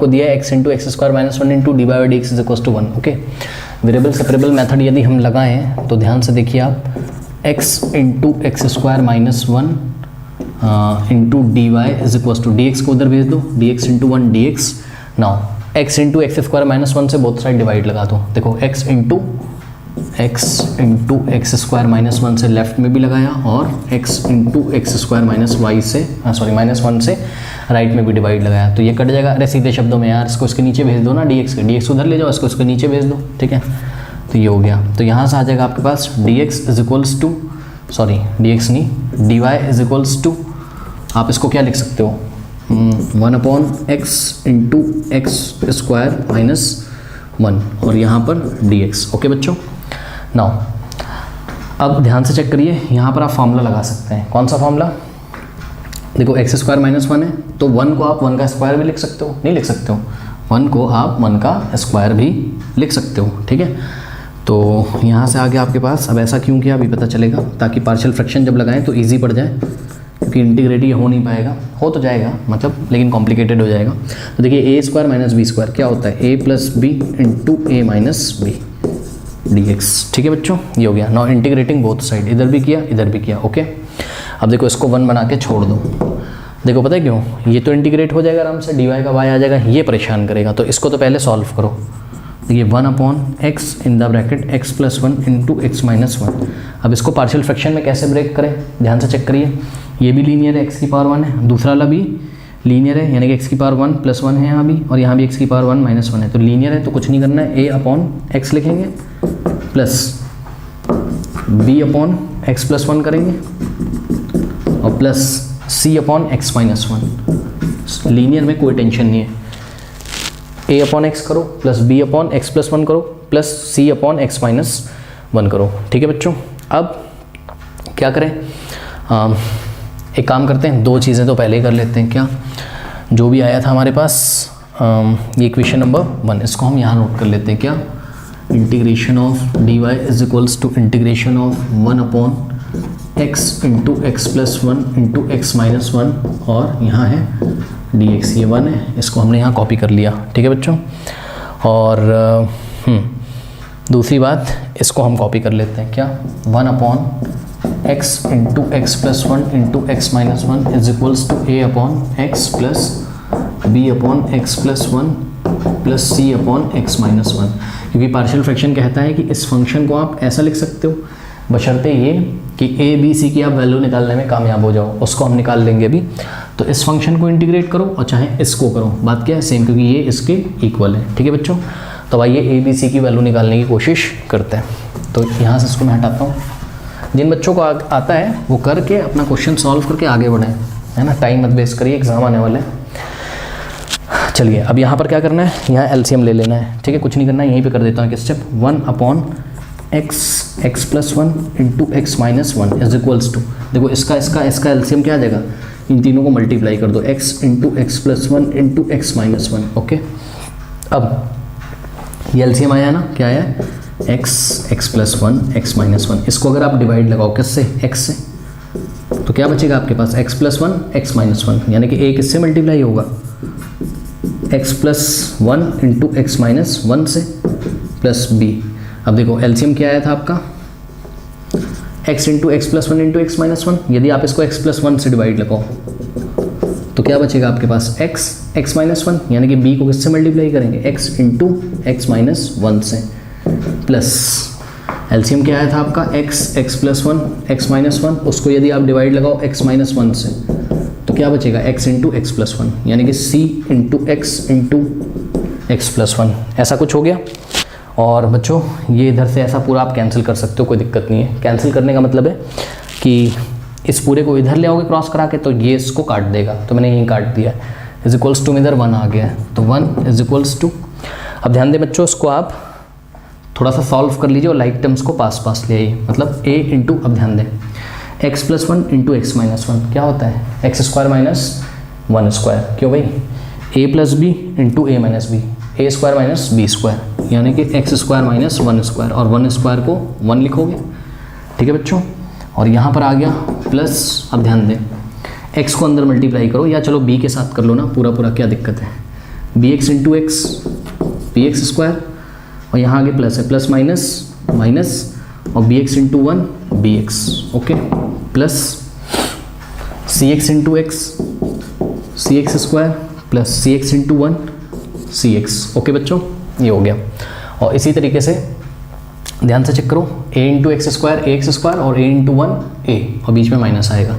को दिया है x into x square minus one into d by d x is equal to one. Okay, variable separable method यदि हम लगाएं तो ध्यान से देखिए आप, x into x square minus one into d y is equal to d x को उधर भेज दो, d x into one d x. Now x into x square minus one से बोथ साइड डिवाइड लगा दो। देखो x into x square minus one से left में भी लगाया और x into x square minus y से माइनस वन से राइट में भी डिवाइड लगाया, तो ये कट जाएगा। अरे सीधे शब्दों में यार इसको इसके नीचे भेज दो ना, dx उधर ले जाओ, इसको इसके नीचे भेज दो, ठीक है। तो ये हो गया, तो यहाँ से आ जाएगा आपके पास dx is equals to, sorry dx नहीं dy इज इक्वल्स टू, आप इसको क्या लिख सकते हो, 1/x into x square minus one और यहाँ पर dx। ओके बच्चों, नाउ अब ध्यान से चेक करिए, यहाँ पर आप फॉर्मूला लगा सकते हैं। कौन सा फॉर्मूला? देखो एक्स स्क्वायर माइनस वन है, तो वन को आप वन का स्क्वायर भी लिख सकते हो, नहीं लिख सकते हो, वन को आप वन का स्क्वायर भी लिख सकते हो, ठीक है। तो यहाँ से आगे आपके पास, अब ऐसा क्यों किया अभी पता चलेगा, ताकि पार्शियल फ्रैक्शन जब लगाएं तो इजी पड़ जाए, क्योंकि इंटीग्रेट ये हो नहीं पाएगा, हो तो जाएगा मतलब, लेकिन कॉम्प्लिकेटेड हो जाएगा। तो देखिए ए स्क्वायर माइनस बी स्क्वायर क्या होता है, ए plus b into a minus B D x, ठीक है बच्चों, ये हो गया। नाउ इंटीग्रेटिंग बोथ साइड, इधर भी किया इधर भी किया। ओके, अब देखो इसको वन बना के छोड़ दो। देखो पता है क्यों, ये तो इंटीग्रेट हो जाएगा आराम से, डी वाई का वाई आ जाएगा, ये परेशान करेगा, तो इसको तो पहले सॉल्व करो। देखिए 1/x in the bracket x plus one into x minus one. अब इसको पार्शियल फ्रैक्शन में कैसे ब्रेक करें, ध्यान से चेक करिए, ये भी लीनियर है, x की पावर वन है, दूसरा वाला भी लीनियर है, यानी कि x की पावर वन प्लस वन है यहाँ भी, और यहाँ भी x की पावर वन माइनस वन है, तो लीनियर है, तो कुछ नहीं करना है, a/x लिखेंगे प्लस b/x प्लस वन करेंगे और plus c/x minus one. Linear में कोई टेंशन नहीं है, a/x करो प्लस b/x प्लस वन करो प्लस c/x माइनस वन करो, ठीक है बच्चों। अब क्या करें, एक काम करते हैं, दो चीज़ें तो पहले ही कर लेते हैं। क्या, जो भी आया था हमारे पास ये इक्वेशन नंबर वन, इसको हम यहाँ नोट कर लेते हैं। क्या, integration of d y is equals to integration of 1/x into x plus one into x minus one, और यहाँ है dx, ये वन है, इसको हमने यहाँ कॉपी कर लिया, ठीक है बच्चों। और दूसरी बात, इसको हम कॉपी कर लेते हैं। क्या, 1/x into x plus one into x minus one is equals to a/x plus b/x plus one plus c/x minus one, क्योंकि पार्शियल फ्रैक्शन कहता है कि इस फंक्शन को आप ऐसा लिख सकते हो, बशर्ते ये कि a b c की आप वैल्यू निकालने में कामयाब हो जाओ, उसको हम निकाल लेंगे अभी। तो इस फंक्शन को इंटीग्रेट करो और चाहे इसको करो, बात क्या है सेम, क्योंकि ये इसके इक्वल है, ठीक है बच्चों। तो आइए a b c की वैल्यू निकालने की कोशिश करते हैं। तो यहाँ से इसको मैं हटाता हूँ, जिन बच्चों को आता है वो करके अपना क्वेश्चन सॉल्व करके आगे बढ़ें, है ना, टाइम मत वेस्ट करिए, एग्जाम आने वाले हैं। चलिए अब यहाँ पर क्या करना है, यहाँ एलसीएम ले लेना है, ठीक है, कुछ नहीं करना है, यहीं पे कर देता हूँ कि step 1/x x plus one into x minus one is equals to, देखो इसका एलसीएम क्या आ जाएगा, इन तीनों को मल्टीप्लाई कर दो, x into x plus one into x minus one. Okay, अब ये एलसीएम आया ना, क्या आया, x plus one x minus one, इसको अगर आप डिवाइड लगाओ किससे, x से, तो क्या बचेगा आपके पास, x plus one x minus one, यानी कि a किससे मल्टीप्लाई होगा, x plus one into x minus one से प्लस b। अब देखो एलसीएम क्या आया था आपका, x into x plus one into x minus one, यदि आप इसको x प्लस वन से डिवाइड लगाओ तो क्या बचेगा आपके पास, x माइनस वन, यानी कि b को किससे मल्टीप्लाई करेंगे, x into x minus one से, प्लस एलसीएम क्या आया था आपका, x plus one x minus one, उसको यदि आप डिवाइड लगाओ x माइनस वन से, तो क्या बचेगा, x into x plus one, यानी कि c into x into x plus one, ऐसा कुछ हो गया। और बच्चों ये इधर से ऐसा पूरा आप कैंसिल कर सकते हो, कोई दिक्कत नहीं है। कैंसिल करने का मतलब है कि इस पूरे को इधर ले आओगे क्रॉस करा के, तो ये इसको काट देगा, तो मैंने यहीं काट दिया, इज इक्वल्स टू में इधर वन आ गया है, तो वन इज इक्वल्स टू। अब ध्यान दें बच्चों, इसको आप थोड़ा सा सॉल्व कर लीजिए और लाइक टर्म्स को पास ले आइए, मतलब a इंटू, अब ध्यान दें, x plus one into x minus one क्या होता है, x square minus one square, क्यों भाई, a plus b into a minus b, a square minus b square, यानी कि x square minus one square, और वन स्क्वायर को one लिखोगे, ठीक है बच्चों। और यहाँ पर आ गया प्लस, अब ध्यान दें x को अंदर मल्टीप्लाई करो, या चलो b के साथ कर लो ना, पूरा क्या दिक्कत है, b x into x b x square, और यहाँ आगे प्लस है, प्लस माइनस माइनस, और b x into one b x, okay, plus c x into x c x square plus c x into one c x, okay बच्चों, ये हो गया। और इसी तरीके से ध्यान से चेक करो, ए इंटू एक्स स्क्वायर और ए इंटू वन ए, और बीच में माइनस आएगा,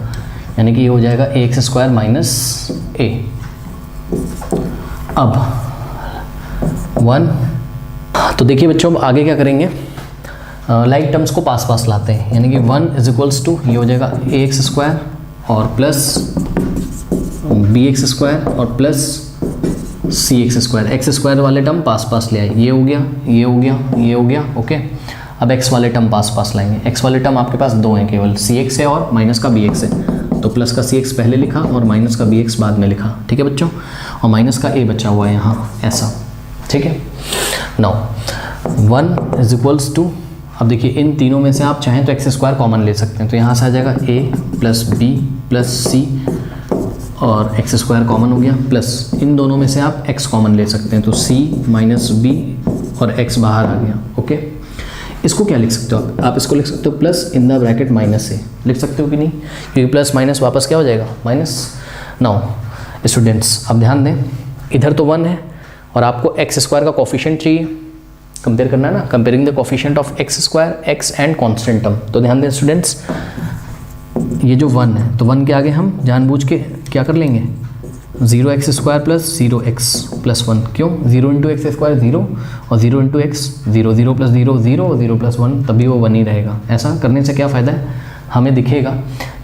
यानी कि ये हो जाएगा ए एक्स स्क्वायर माइनस ए। अब 1, तो देखिए बच्चों अब आगे क्या करेंगे, लाइक टर्म्स को पास पास लाते हैं, यानी कि 1 इज इक्वल्स टू ये हो जाएगा ए एक्स स्क्वायर और प्लस बी एक्स स्क्वायर और plus c x square, x square वाले टर्म पास पास ले आए, ये हो गया ये हो गया ये हो गया, ओके। अब एक्स वाले टर्म पास पास लाएंगे, एक्स वाले टर्म आपके पास दो हैं केवल, सी एक्स है और माइनस का बी एक्स है, तो प्लस का सी एक्स पहले लिखा और माइनस का बी एक्स बाद में लिखा, ठीक है बच्चों, और माइनस का ए बचा हुआ है यहाँ ऐसा, ठीक है। नाउ 1 इज इक्वल्स टू, अब देखिए इन तीनों में से आप चाहें तो एक्स स्क्वायर कॉमन ले सकते हैं, तो यहाँ से आ जाएगा ए प्लस बी प्लस सी और एक्स स्क्वायर कॉमन हो गया, प्लस इन दोनों में से आप x कॉमन ले सकते हैं, तो c माइनस बी और x बाहर आ गया, ओके। इसको क्या लिख सकते हो आप इसको लिख सकते हो plus in the bracket minus a, लिख सकते हो कि नहीं, क्योंकि प्लस माइनस वापस क्या हो जाएगा माइनस। नाउ स्टूडेंट्स अब ध्यान दें, इधर तो 1 है और आपको एक्स स्क्वायर का कोफिशिएंट चाहिए, कंपेयर करना है ना, comparing the coefficient of x square x and constant term. तो ध्यान दें स्टूडेंट्स, ये जो 1 है तो 1 के आगे हम जानबूझ के क्या कर लेंगे, 0x square plus 0x plus 1, क्यों, 0 इंटू एक्स स्क्वायर 0 और 0 इंटू एक्स 0, 0 प्लस 0 0 और 0 प्लस 1 तभी वो 1 ही रहेगा। ऐसा करने से क्या फ़ायदा है, हमें दिखेगा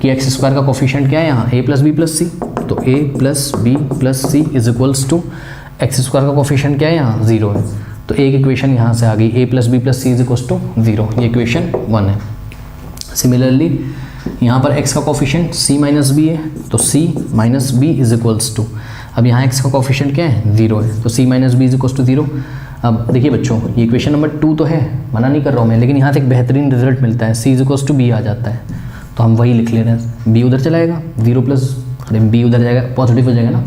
कि एक्स स्क्वायर का कोफिशिएंट क्या है यहाँ, a plus b plus c, तो a plus b plus c is equals to x square का कोफिशिएंट क्या है यहाँ 0 है, तो एक इक्वेशन यहाँ से आ गई, a plus b plus c is equals to 0, ये इक्वेशन 1 है। सिमिलरली यहाँ पर x का कोफिशिएंट c माइनस बी है, तो c minus b is equals to, अब यहाँ x का कोफिशिएंट क्या है 0 है, तो c minus b is equals to 0। अब देखिए बच्चों ये इक्वेशन नंबर 2 तो है, मना नहीं कर रहा हूँ मैं, लेकिन यहाँ से एक बेहतरीन रिजल्ट मिलता है, c is equals to b आ जाता है, तो हम वही लिख ले रहे हैं, b उधर चलाएगा 0 प्लस, अरे b उधर जाएगा पॉजिटिव हो जाएगा ना,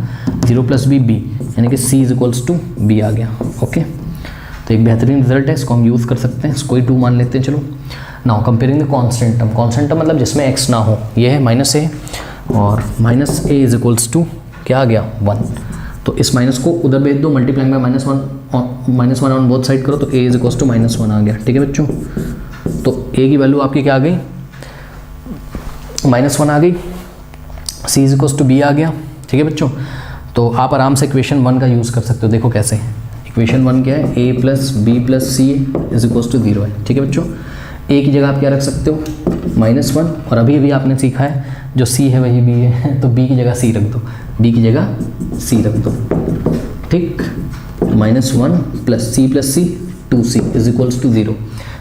0 प्लस बी बी, यानी कि c is equals to b आ गया, ओके। तो एक बेहतरीन रिजल्ट है, इसको हम यूज़ कर सकते हैं, इसको ही 2 मान लेते हैं। चलो now comparing the constant term, constant term मतलब जिसमें x ना हो, ये है माइनस ए और minus a is equals to क्या आ गया 1, तो इस माइनस को उधर भेज दो, multiplying by minus one on both side करो, तो a इज इक्वल्स टू -1 आ गया, ठीक है बच्चों। तो a की वैल्यू आपकी क्या आ गई, -1 आ गई, c is equals to b आ गया, ठीक है बच्चों। तो आप आराम से इक्वेशन 1 का यूज़ कर सकते हो, देखो कैसे, इक्वेशन 1 क्या है, a plus b plus c is equals to 0 है, ठीक है बच्चों। a की जगह आप क्या रख सकते हो -1, और अभी अभी आपने सीखा है जो c है वही b है, तो b की जगह c रख दो, b की जगह c रख दो, ठीक, -1 plus c 2c is equals to 0,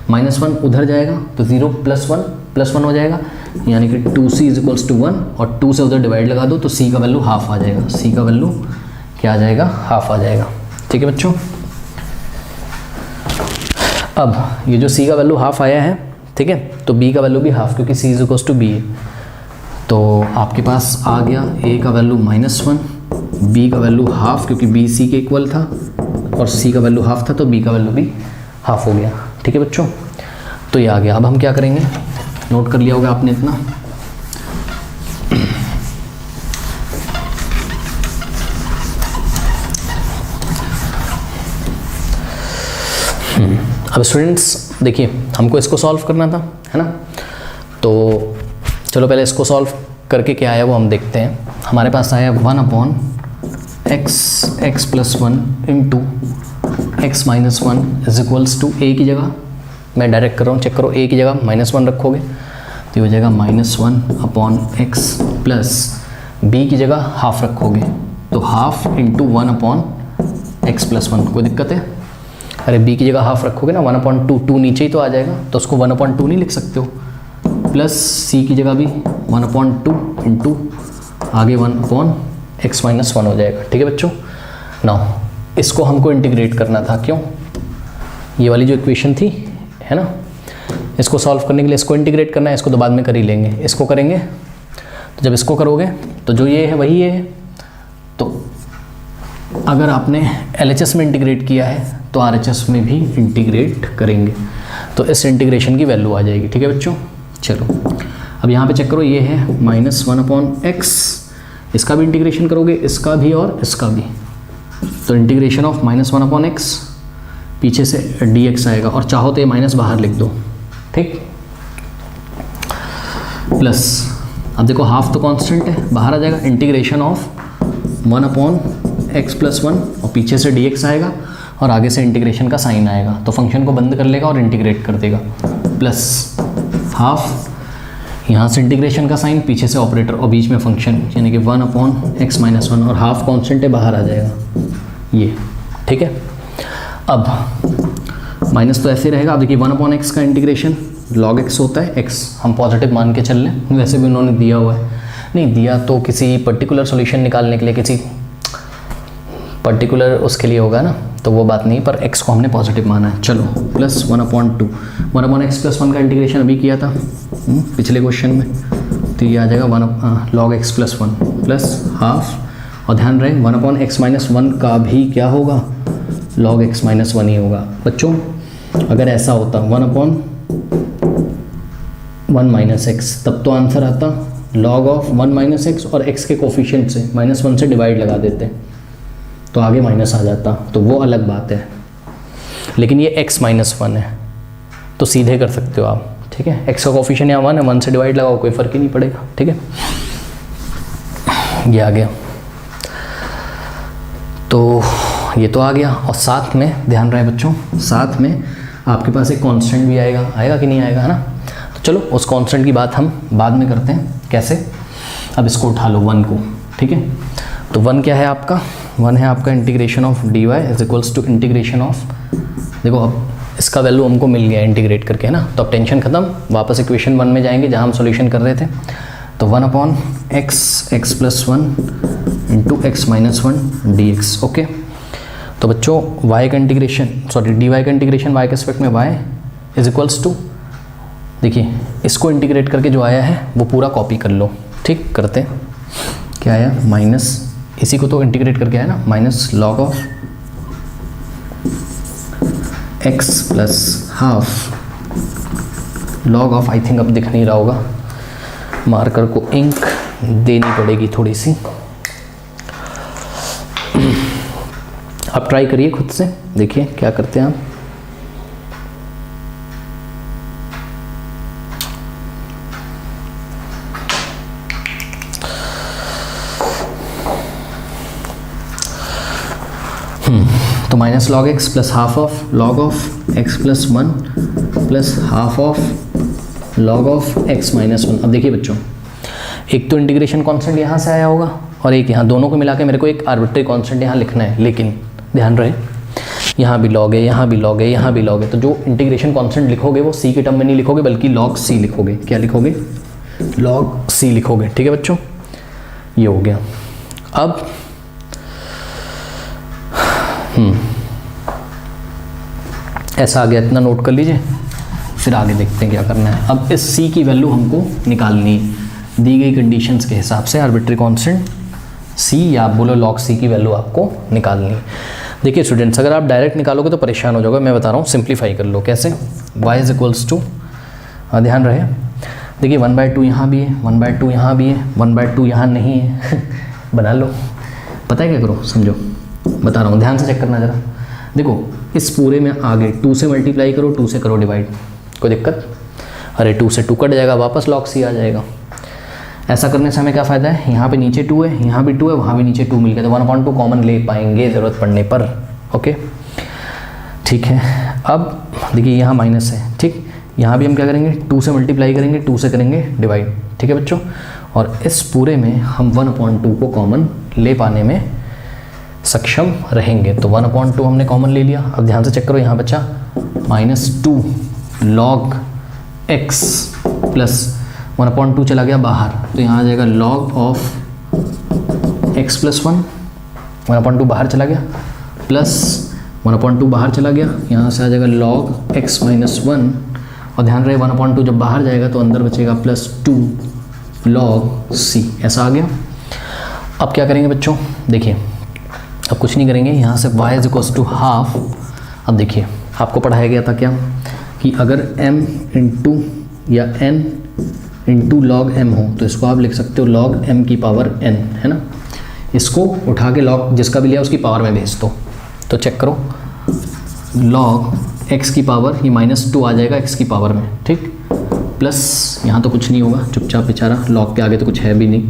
-1 उधर जाएगा तो 0 प्लस 1 हो जाएगा, यानी कि 2c इज इक्वल्स टू 1, और 2 से उधर डिवाइड लगा दो तो c का वैल्यू हाफ आ जाएगा, c का वैल्यू क्या आ जाएगा, हाफ आ जाएगा, ठीक है बच्चों। अब ये जो c का वैल्यू हाफ आया है, ठीक है, तो b का वैल्यू भी हाफ, क्योंकि c is equals to b है, तो आपके पास आ गया a का वैल्यू -1, b का वैल्यू हाफ क्योंकि b c के इक्वल था, और c का वैल्यू हाफ था तो b का वैल्यू भी हाफ हो गया, ठीक है बच्चों। तो ये आ गया। अब हम क्या करेंगे, नोट कर लिया होगा आपने इतना, अब स्टूडेंट्स देखिए हमको इसको सॉल्व करना था, है ना, तो चलो पहले इसको सॉल्व करके क्या आया वो हम देखते हैं। हमारे पास आया 1/x plus 1 into x minus 1 is equals to a की जगह, मैं डायरेक्ट कर रहा हूँ, चेक करो, a की जगह -1 रखोगे तो ये हो जाएगा -1/x प्लस b की जगह हाफ रखोगे तो हाफ इंटू 1/x प्लस 1, कोई दिक्कत है, अरे b की जगह हाफ रखोगे ना 1/2 नीचे ही तो आ जाएगा, तो उसको 1/2 नहीं लिख सकते हो, प्लस c की जगह भी 1/2 इंटू आगे 1/x माइनस 1 हो जाएगा, ठीक है बच्चों। नाउ इसको हमको इंटीग्रेट करना था, क्यों, ये वाली जो इक्वेशन थी, है ना, इसको सॉल्व करने के लिए इसको इंटीग्रेट करना है, इसको तो बाद में कर ही लेंगे, इसको करेंगे, तो जब इसको करोगे तो जो ये है वही ये है, तो अगर आपने LHS में इंटीग्रेट किया है तो RHS में भी इंटीग्रेट करेंगे, तो इस इंटीग्रेशन की वैल्यू आ जाएगी। ठीक है बच्चों, चलो अब यहाँ पे चेक करो, ये है -1/x, इसका भी इंटीग्रेशन करोगे, इसका भी और इसका भी, तो इंटीग्रेशन ऑफ -1/x, पीछे से dx आएगा, और चाहो तो ये माइनस बाहर लिख दो, ठीक, प्लस, अब देखो हाफ तो कांस्टेंट है, बाहर आ जाएगा, इंटीग्रेशन ऑफ 1/x + 1, और पीछे से dx आएगा और आगे से इंटीग्रेशन का साइन आएगा, तो फंक्शन को बंद कर लेगा और इंटीग्रेट कर देगा, प्लस हाफ, यहाँ से इंटीग्रेशन का साइन, पीछे से ऑपरेटर और बीच में फंक्शन, यानी कि 1/x - 1, और हाफ कांस्टेंट है, बाहर आ जाएगा ये। ठीक है, अब माइनस तो ऐसे रहेगा। अब देखिए 1/x का इंटीग्रेशन log x होता है, x हम पॉजिटिव मान के चल लें, वैसे भी उन्होंने दिया हुआ है, नहीं दिया तो किसी पर्टिकुलर सॉल्यूशन निकालने के लिए, किसी पर्टिकुलर उसके लिए होगा ना, तो वो बात नहीं, पर x को हमने पॉजिटिव माना है। चलो प्लस 1/2, 1/x + 1 का इंटीग्रेशन अभी किया था पिछले क्वेश्चन में, तो ये आ जाएगा log x + 1 प्लस हाफ, और ध्यान रहे 1/x - 1 का भी क्या होगा, log x - 1 ही होगा। बच्चों अगर ऐसा होता 1/1 - x, तब तो आंसर आता log ऑफ 1 - x, और x के कोफिशिएंट से -1 से डिवाइड लगा देते तो आगे माइनस आ जाता, तो वो अलग बात है, लेकिन ये x - 1 है तो सीधे कर सकते हो आप। ठीक है, x का कोफिशिएंट यहाँ 1 है, 1 से डिवाइड लगाओ, कोई फ़र्क ही नहीं पड़ेगा। ठीक है, ये आ गया, तो ये तो आ गया, और साथ में ध्यान रहे बच्चों, साथ में आपके पास एक कांस्टेंट भी आएगा, आएगा कि नहीं आएगा, है ना। तो चलो उस कांस्टेंट की बात हम बाद में करते हैं, कैसे, अब इसको उठा लो 1 को। ठीक है, तो 1 क्या है आपका, 1 है आपका integration of dy = integration of, देखो अब इसका वैल्यू हमको मिल गया इंटीग्रेट करके, है ना, तो अब टेंशन खत्म, वापस इक्वेशन 1 में जाएंगे जहाँ हम सॉल्यूशन कर रहे थे, तो 1/x + 1 × x - 1 dx। ओके, तो बच्चों y का इंटीग्रेशन, सॉरी dy का इंटीग्रेशन y के रिस्पेक्ट में y = देखिए इसको इंटीग्रेट करके जो आया है वो पूरा कॉपी कर लो। ठीक, करते क्या आया, माइनस, इसी को तो इंटीग्रेट करके आया ना, -log of x + half log of, I think अब दिख नहीं रहा होगा, मार्कर को इंक देनी पड़ेगी थोड़ी सी, अब ट्राई करिए खुद से, देखिए क्या करते हैं आप। तो -log x + half of log of x + 1 plus half of log of x - 1। अब देखिए बच्चों, एक तो इंटीग्रेशन कांस्टेंट यहाँ से आया होगा और एक यहाँ, दोनों को मिला के मेरे को एक आर्बिट्री कांस्टेंट यहाँ लिखना है, लेकिन ध्यान रहे यहाँ भी log है, यहाँ भी log है, यहाँ भी log है, तो जो इंटीग्रेशन कांस्टेंट लिखोगे वो c के टर्म में नहीं लिखोगे, बल्कि log c लिखोगे। क्या लिखोगे, log c लिखोगे। ठीक है बच्चों, ये हो गया। अब ऐसा आ गया, इतना नोट कर लीजिए, फिर आगे देखते हैं क्या करना है। अब इस c की वैल्यू हमको निकालनी है दी गई कंडीशंस के हिसाब से, आर्बिट्री कांस्टेंट c या आप बोलो log c की वैल्यू आपको निकालनी है। देखिए स्टूडेंट्स, अगर आप डायरेक्ट निकालोगे तो परेशान हो जाओगे, मैं बता रहा हूँ, सिंप्लीफाई कर लो। कैसे, y = ध्यान रहे, देखिए 1/2 यहाँ भी है, 1/2 यहाँ भी है, 1/2 यहाँ नहीं है बना लो। पता है क्या करो, समझो, बता रहा हूँ, ध्यान से चेक करना ज़रा। देखो इस पूरे में आगे 2 से मल्टीप्लाई करो, 2 से करो डिवाइड, कोई दिक्कत, अरे 2 से 2 कट जाएगा, वापस log c आ जाएगा। ऐसा करने से हमें क्या फ़ायदा है, यहाँ पे नीचे 2 है, यहाँ भी 2 है, वहाँ भी नीचे 2 मिल गया, तो 1/2 कॉमन ले पाएंगे ज़रूरत पड़ने पर। ओके ठीक है, अब देखिए यहाँ माइनस है, ठीक, यहाँ भी हम क्या करेंगे, 2 से मल्टीप्लाई करेंगे, 2 से करेंगे डिवाइड। ठीक है बच्चों, और इस पूरे में हम 1/2 को कॉमन ले पाने में सक्षम रहेंगे, तो 1/2 हमने कॉमन ले लिया। अब ध्यान से चेक करो, यहाँ बचा -2 log x प्लस 1/2 चला गया बाहर, तो यहाँ आ जाएगा log ऑफ x + 1, 1/2 बाहर चला गया, प्लस 1/2 बाहर चला गया, यहाँ से आ जाएगा log x - 1, और ध्यान रहे 1/2 जब बाहर जाएगा तो अंदर बचेगा +2 log c, ऐसा आ गया। अब क्या करेंगे बच्चों, देखिए अब कुछ नहीं करेंगे, यहाँ से y is equals to half. अब देखिए आपको पढ़ाया गया था क्या कि अगर m इंटू या n इंटू लॉग m हो तो इसको आप लिख सकते हो log m की पावर n, है ना। इसको उठा के log जिसका भी लिया उसकी पावर में भेज दो। तो चेक करो, log x की पावर ये -2 आ जाएगा x की पावर में, ठीक, प्लस यहाँ तो कुछ नहीं होगा, चुपचाप बेचारा, log के आगे तो कुछ है भी नहीं,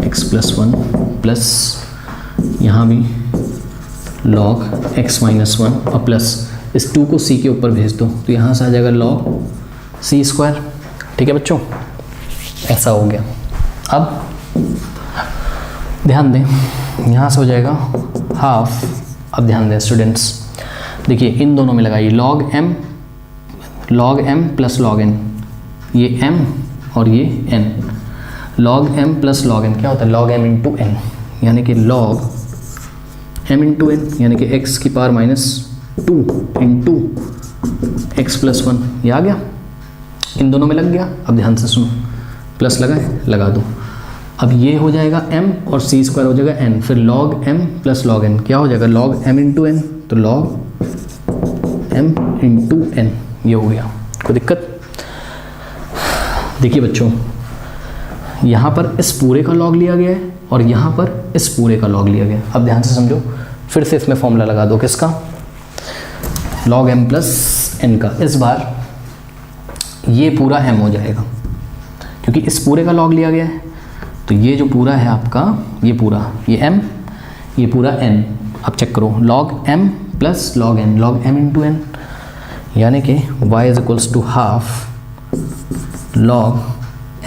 x + 1 प्लस यहाँ भी log x - 1 और प्लस इस 2 को c के ऊपर भेज दो तो यहाँ से आ जाएगा log c²। ठीक है बच्चों, ऐसा हो गया। अब ध्यान दें, यहाँ से हो जाएगा हाफ। अब ध्यान दें स्टूडेंट्स, देखिए इन दोनों में लगाइए log m plus log n, ये m और ये n, log m plus log n क्या होता है, log m इंटू n, यानी कि log m इंटू n यानी कि x की पावर -2 इंटू x + 1, ये आ गया, इन दोनों में लग गया। अब ध्यान से सुनो, प्लस लगाए, लगा दो। अब ये हो जाएगा m और c² हो जाएगा n, फिर log m plus log n क्या हो जाएगा, log m इंटू n, तो log m इंटू n, ये हो गया। कोई दिक्कत? देखिए बच्चों, यहाँ पर इस पूरे का log लिया गया है और यहाँ पर इस पूरे का log लिया गया है। अब ध्यान से समझो, फिर से इसमें फॉर्मूला लगा दो, किसका, log m प्लस n का। इस बार ये पूरा m हो जाएगा क्योंकि इस पूरे का log लिया गया है, तो ये जो पूरा है आपका, ये पूरा, ये m, ये पूरा n। अब चेक करो, log m plus log n, log m into n, यानी कि y is equals to half log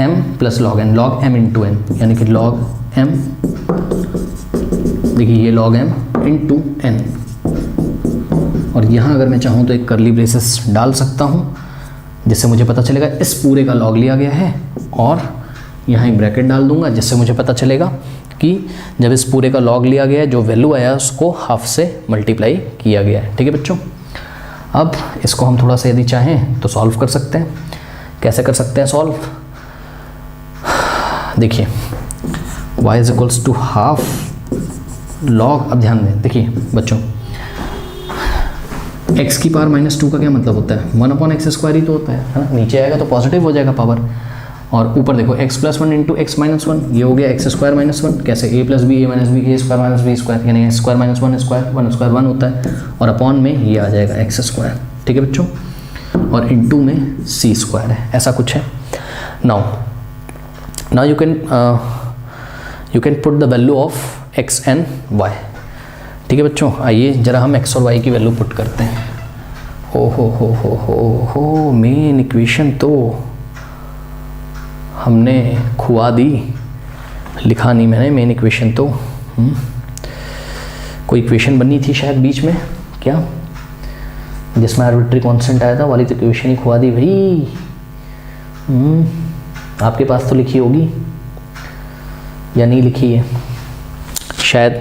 m plus log n, log m into n, यानी कि log m, देखिए ये log m इंटू n। और यहाँ अगर मैं चाहूँ तो एक कर्ली ब्रेसेस डाल सकता हूँ जिससे मुझे पता चलेगा इस पूरे का log लिया गया है, और यहाँ एक ब्रैकेट डाल दूंगा जिससे मुझे पता चलेगा कि जब इस पूरे का log लिया गया है, जो वैल्यू आया उसको हाफ से मल्टीप्लाई किया गया है। ठीक है बच्चों, अब इसको हम थोड़ा सा यदि चाहें तो सॉल्व कर सकते हैं। कैसे कर सकते हैं सॉल्व, देखिए y is equals to half log, अब ध्यान दें, देखिए बच्चों, x की पावर -2 का क्या मतलब होता है, 1/x² ही तो होता है ना, नीचे आएगा तो पॉजिटिव हो जाएगा पावर, और ऊपर देखो x + 1 इंटू x - 1, ये हो गया x² - 1, कैसे, a + b, a - b, a² - b², यानी x² - 1² होता है, और अपॉन में ये आ जाएगा x²। ठीक है बच्चों, और इंटू में c² है, ऐसा कुछ है। Now you can put the value of x and y। ठीक है बच्चों, आइए जरा हम x और y की वैल्यू पुट करते हैं। हो मेन इक्वेशन तो हमने खुआ दी, लिखा नहीं मैंने मेन इक्वेशन तो, कोई इक्वेशन बनी थी शायद बीच में क्या, जिसमें आर्बिट्री कांस्टेंट आया था, वाली तो इक्वेशन ही खुआ दी भाई। आपके पास तो लिखी होगी या नहीं लिखी है, शायद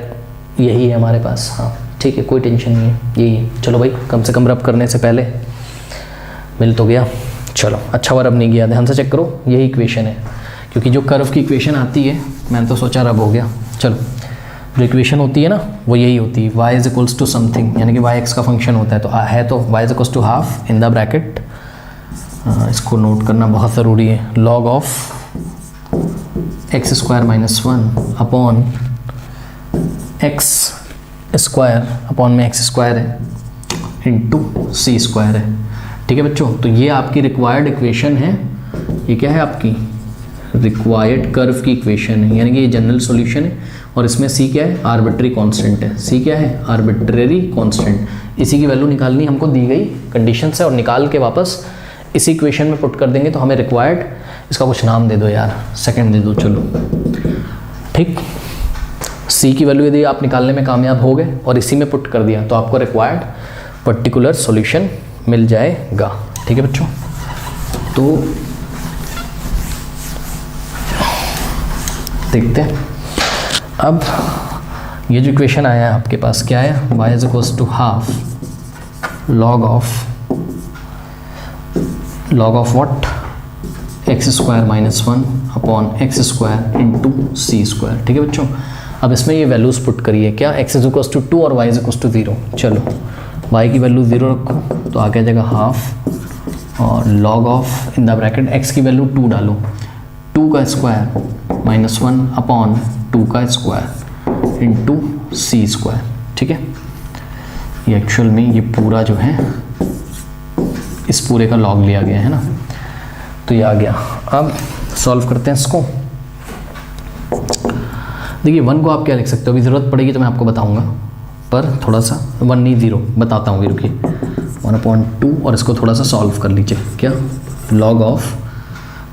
यही है हमारे पास। हाँ ठीक है, कोई टेंशन नहीं है, यही है। चलो भाई, कम से कम रब करने से पहले मिल तो गया। चलो अच्छा हुआ रब नहीं गया, ध्यान से चेक करो, यही इक्वेशन है, क्योंकि जो कर्व की इक्वेशन आती है, मैंने तो सोचा रब हो गया। चलो, जो इक्वेशन होती है ना वो यही होती है, y is equals to something, यानी कि y x का फंक्शन होता है, तो y is equals to half in the bracket, इसको नोट करना बहुत ज़रूरी है, log of x² - 1 upon x² upon में x² है इंटू c² है। ठीक है बच्चों, तो ये आपकी रिक्वायर्ड इक्वेशन है, ये क्या है आपकी रिक्वायर्ड कर्व की इक्वेशन है, यानी कि ये जनरल सॉल्यूशन है, और इसमें c क्या है, आर्बिट्री कांस्टेंट है। c क्या है, आर्बिट्रेरी कांस्टेंट, इसी की वैल्यू निकालनी हमको दी गई कंडीशन से, और निकाल के वापस इसी इक्वेशन में पुट कर देंगे तो हमें रिक्वायर्ड, इसका कुछ नाम दे दो यार, सेकंड दे दो, चलो ठीक। c की वैल्यू यदि आप निकालने में कामयाब हो गए और इसी में पुट कर दिया तो आपको रिक्वायर्ड पर्टिकुलर सॉल्यूशन मिल जाएगा। ठीक है बच्चों, तो देखते हैं अब ये जो इक्वेशन आया है आपके पास, क्या आया, y is equals to half log of what, x² - 1 upon x² into c²। ठीक है बच्चों, अब इसमें ये वैल्यूज़ पुट करिए, क्या x इज इक्वल्स टू 2 और y इज इक्वल्स टू 0। चलो y की वैल्यू 0 रखो तो आ क्या जाएगा हाफ, और log of in the bracket x की वैल्यू 2 डालो, 2 का स्क्वायर माइनस 1 अपॉन 2 का स्क्वायर इंटू सी स्क्वायर। ठीक है, ये एक्चुअल में ये पूरा जो है इस पूरे का लॉग लिया गया है ना, तो ये आ गया। अब सॉल्व करते हैं इसको। देखिए 1 को आप क्या लिख सकते हो, अभी ज़रूरत पड़ेगी तो मैं आपको बताऊंगा, पर थोड़ा सा 1 नहीं 0 बताता हूँ, रुकिए। 1/2 और इसको थोड़ा सा सॉल्व कर लीजिए, क्या लॉग ऑफ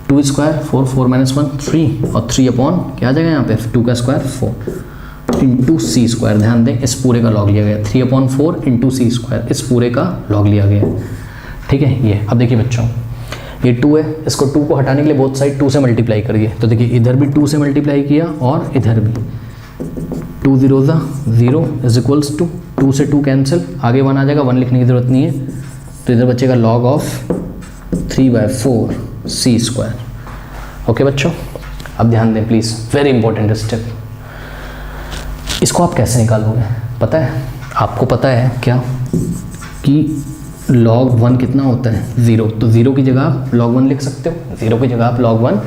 2 स्क्वायर 4 4 माइनस 1 3 और 3 अपॉन क्या आ जाएगा यहाँ पे 2 का स्क्वायर 4 इंटू सी स्क्वायर। ध्यान दें इस पूरे का लॉग लिया गया, 3/4 इंटू सी स्क्वायर, इस पूरे का लॉग लिया गया। ठीक है, ये अब देखिए बच्चों ये 2 है, इसको 2 को हटाने के लिए बोथ साइड 2 से मल्टीप्लाई करिए, तो देखिए इधर भी 2 से मल्टीप्लाई किया और इधर भी 2 0 0 इज इक्वल्स टू 2 से 2 कैंसिल, आगे 1 आ जाएगा, 1 लिखने की ज़रूरत नहीं है, तो इधर बचेगा log of 3/4 c square. Okay बच्चों, अब ध्यान दें प्लीज़, वेरी इंपॉर्टेंट स्टेप। इसको आप कैसे निकालोगे पता है आपको, पता है क्या कि log 1 कितना होता है 0, तो 0 की जगह आप log 1 लिख सकते हो, 0 की जगह आप log 1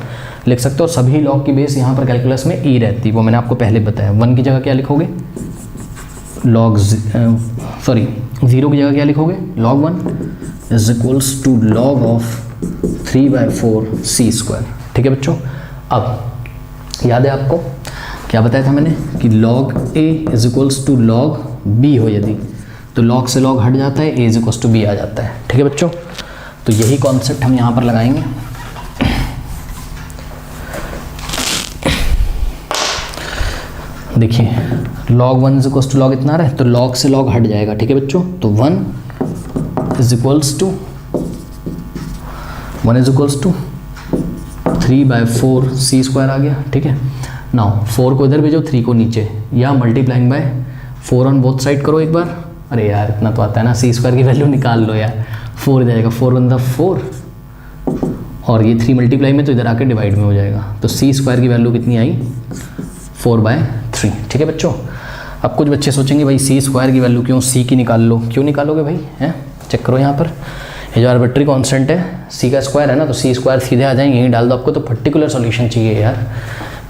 लिख सकते हो। सभी log की बेस यहाँ पर कैलकुलस में e रहती है, वो मैंने आपको पहले बताया। 1 की जगह क्या लिखोगे log 0 की जगह क्या लिखोगे log 1 is equals to log of 3/4 c square. ठीक है बच्चों, अब याद है आपको क्या बताया था मैंने कि log a is equals to log b हो, यदि तो log से log हट जाता है, a is equals to b आ जाता है। ठीक है बच्चों, तो यही कॉन्सेप्ट हम यहाँ पर लगाएंगे। देखिए log 1 is equals to log इतना रहा है, तो log से log हट जाएगा। ठीक है बच्चों, तो 1 is equals to 3/4 c square आ गया। ठीक है, नाउ 4 को इधर भेजो, 3 को नीचे, या multiplying by 4 on both side करो एक बार। अरे यार इतना तो आता है ना, सी स्क्वायर की वैल्यू निकाल लो यार, 4 जाएगा, 4 1 4 और ये 3 मल्टीप्लाई में तो इधर आके डिवाइड में हो जाएगा, तो सी स्क्वायर की वैल्यू कितनी आई 4/3। ठीक है बच्चों, अब कुछ बच्चे सोचेंगे भाई सी स्क्वायर की वैल्यू क्यों, सी की निकाल लो। क्यों निकालोगे भाई, हैं चेक करो यहाँ पर, ये जो आर्बिट्री कांस्टेंट है सी का स्क्वायर है ना, तो सी स्क्वायर सीधे आ जाएंगे, यहीं डाल दो, आपको तो पर्टिकुलर सॉल्यूशन चाहिए यार।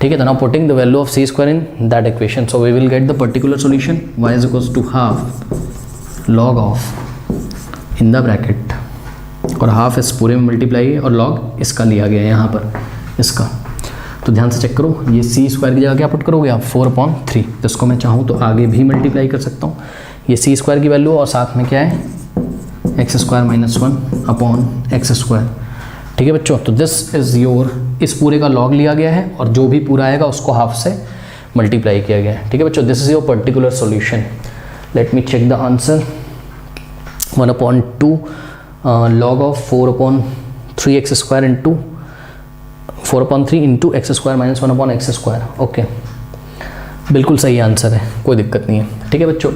ठीक है, तो now putting the value of c square in that equation, so we will get the particular solution y is equals to half log of in the bracket, और हाफ इस पूरे में मल्टीप्लाई है और लॉग इसका लिया गया है यहाँ पर इसका। तो ध्यान से चेक करो, ये सी स्क्वायर की जगह क्या पुट करोगे आप 4/3, तो इसको मैं चाहूँ तो आगे भी मल्टीप्लाई कर सकता हूँ, ये सी स्क्वायर की वैल्यू और साथ में क्या है x square minus 1 upon x square. ठीक है बच्चों, तो दिस इज़ योर, इस पूरे का लॉग लिया गया है और जो भी पूरा आएगा उसको हाफ से मल्टीप्लाई किया गया है। ठीक है बच्चों, this is your particular solution. Let me check the answer, 1/2 log of 4/3 x square into 4/3 into x square minus 1 upon x square. Okay, बिल्कुल सही आंसर है, कोई दिक्कत नहीं है। ठीक है बच्चों।